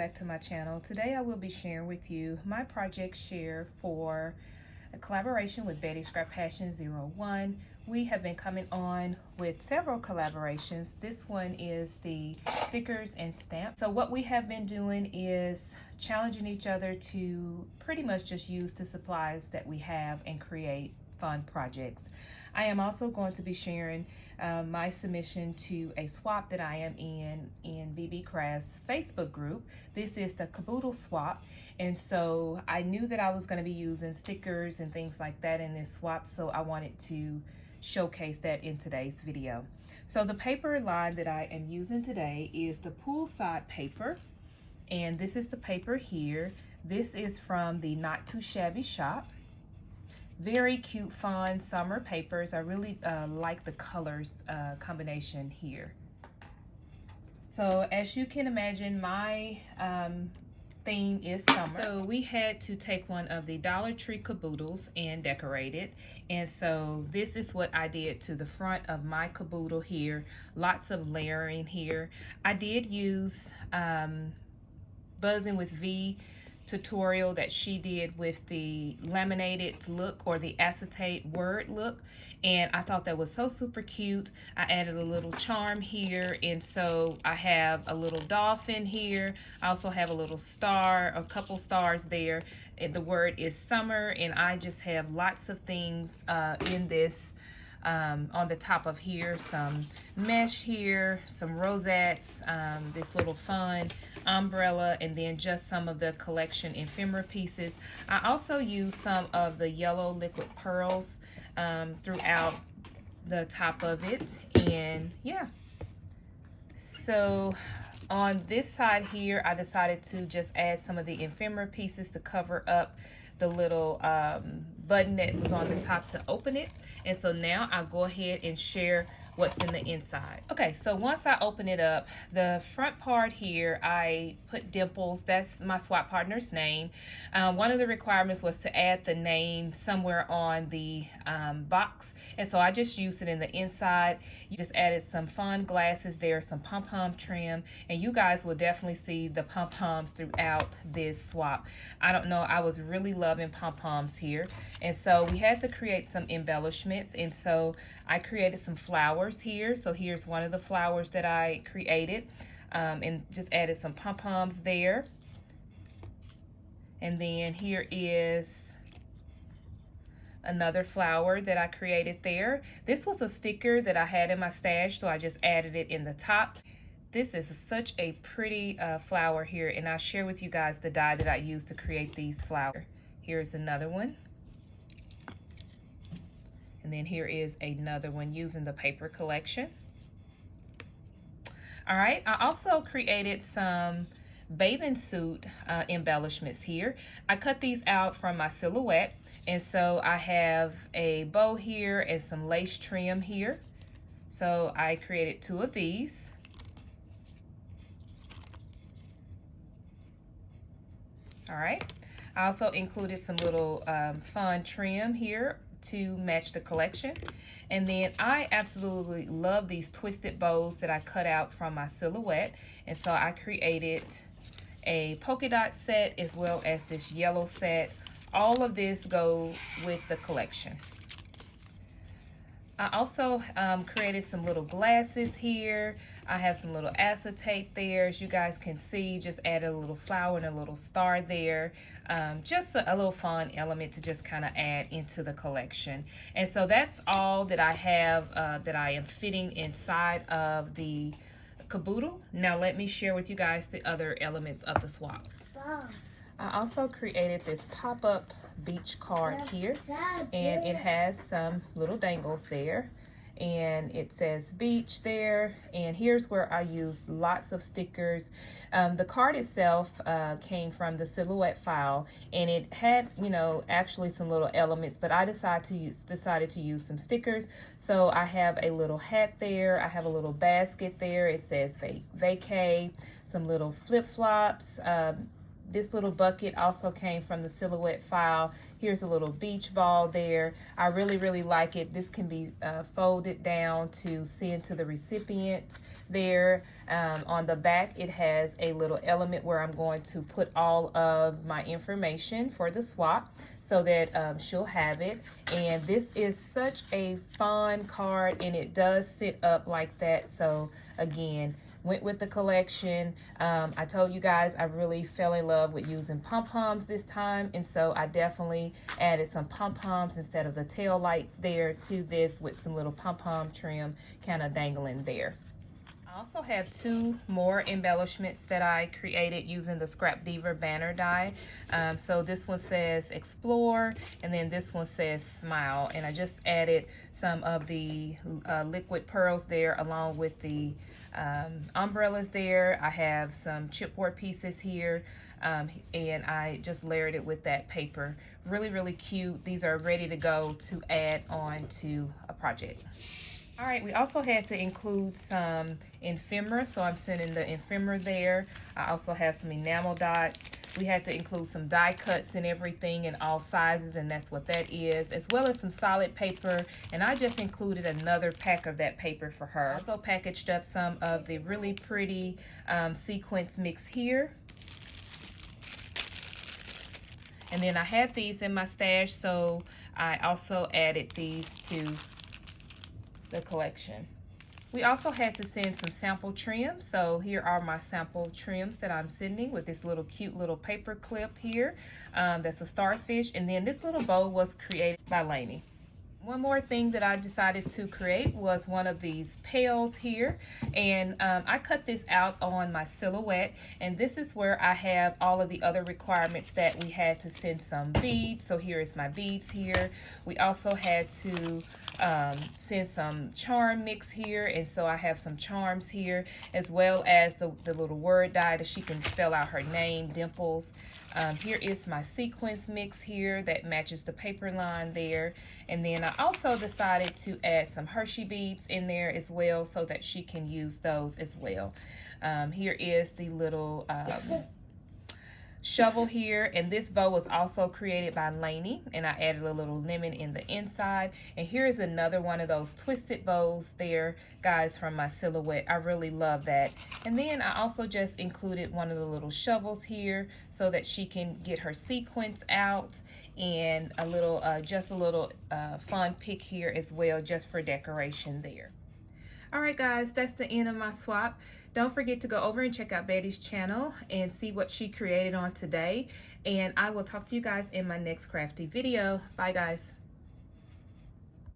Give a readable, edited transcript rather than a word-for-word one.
back to my channel. Today I will be sharing with you my project share for a collaboration with Betty Scrap Passion 01. We have been coming on with several collaborations. This one is the stickers and stamps. So what we have been doing is challenging each other to pretty much just use the supplies that we have and create fun projects. I am also going to be sharing my submission to a swap that I am in BB Crafts Facebook group. This is the Caboodle swap, and so I knew that I was going to be using stickers and things like that in this swap, so I wanted to showcase that in today's video. So the paper line that I am using today is the poolside paper, and this is the paper here. This is from the Not Too Shabby shop. Very cute, fun summer papers. I really like the colors combination here. So as you can imagine, my theme is summer. So we had to take one of the Dollar Tree caboodles and decorate it. And so this is what I did to the front of my caboodle here. Lots of layering here. I did use Buzzing with V tutorial that she did with the laminated look or the acetate word look, and I thought that was so super cute. I added a little charm here, and so I have a little dolphin here. I also have a little star, a couple stars there, and the word is summer, and I just have lots of things in this on the top of here, some mesh here, some rosettes, this little fun umbrella, and then just some of the collection ephemera pieces. I also use some of the yellow liquid pearls throughout the top of it, and yeah. So on this side here, I decided to just add some of the ephemera pieces to cover up the little button that was on the top to open it. And so now I'll go ahead and share what's in the inside. Okay, so once I open it up, the front part here, I put Dimples. That's my swap partner's name. One of the requirements was to add the name somewhere on the box, and so I just used it in the inside. You just added some fun glasses there, some pom-pom trim, and you guys will definitely see the pom-poms throughout this swap. I don't know, I was really loving pom-poms here, and so we had to create some embellishments, and so I created some flowers here. So here's one of the flowers that I created, and just added some pom-poms there. And then here is another flower that I created there. This was a sticker that I had in my stash, so I just added it in the top. This is such a pretty flower here, and I'll share with you guys the die that I used to create these flowers. Here's another one. And then here is another one using the paper collection. All right, I also created some bathing suit embellishments here. I cut these out from my silhouette, and so I have a bow here and some lace trim here. So I created two of these. All right, I also included some little fun trim here to match the collection. And then I absolutely love these twisted bows that I cut out from my silhouette, and so I created a polka dot set as well as this yellow set. All of this go with the collection. I also created some little glasses here. I have some little acetate there, as you guys can see. Just added a little flower and a little star there. Just a little fun element to just kind of add into the collection. And so that's all that I have that I am fitting inside of the caboodle. Now let me share with you guys the other elements of the swap. I also created this pop-up beach card here, and it has some little dangles there, and it says beach there, and here's where I use lots of stickers. The card itself came from the silhouette file, and it had, you know, actually some little elements, but I decided to use some stickers. So I have a little hat there, I have a little basket there, it says vacay, some little flip-flops. This little bucket also came from the silhouette file. Here's a little beach ball there. I really like it. This can be folded down to send to the recipient there. On the back, it has a little element where I'm going to put all of my information for the swap so that she'll have it. And this is such a fun card, and it does sit up like that. So again, went with the collection. I told you guys I really fell in love with using pom-poms this time, and so I definitely added some pom-poms instead of the tail lights there to this with some little pom-pom trim kind of dangling there. I also have two more embellishments that I created using the Scrap Diva banner die. So this one says explore, and then this one says smile, and I just added some of the liquid pearls there along with the umbrellas there. I have some chipboard pieces here, and I just layered it with that paper. Really cute. These are ready to go to add on to a project. All right, we also had to include some ephemera, so I'm sending the ephemera there. I also have some enamel dots. We had to include some die cuts and everything in all sizes, and that's what that is, as well as some solid paper, and I just included another pack of that paper for her. Also packaged up some of the really pretty sequins mix here. And then I had these in my stash, so I also added these to the collection. We also had to send some sample trims, so here are my sample trims that I'm sending with this little cute little paper clip here. That's a starfish, and then this little bow was created by Lainey. One more thing that I decided to create was one of these pails here, and I cut this out on my silhouette, and this is where I have all of the other requirements that we had to send some beads. So here is my beads here. We also had to send some charm mix here, and so I have some charms here, as well as the little word die that she can spell out her name, Dimples. Here is my sequins mix here that matches the paper line there. And then I also decided to add some Hershey beads in there as well so that she can use those as well. Here is the little shovel here, and this bow was also created by Lainey, and I added a little lemon in the inside. And here is another one of those twisted bows there, guys, from my silhouette. I really love that. And then I also just included one of the little shovels here so that she can get her sequins out, and a little just a little fun pick here as well, just for decoration there. All right, guys, that's the end of my swap. Don't forget to go over and check out Betty's channel and see what she created on today. And I will talk to you guys in my next crafty video. Bye, guys.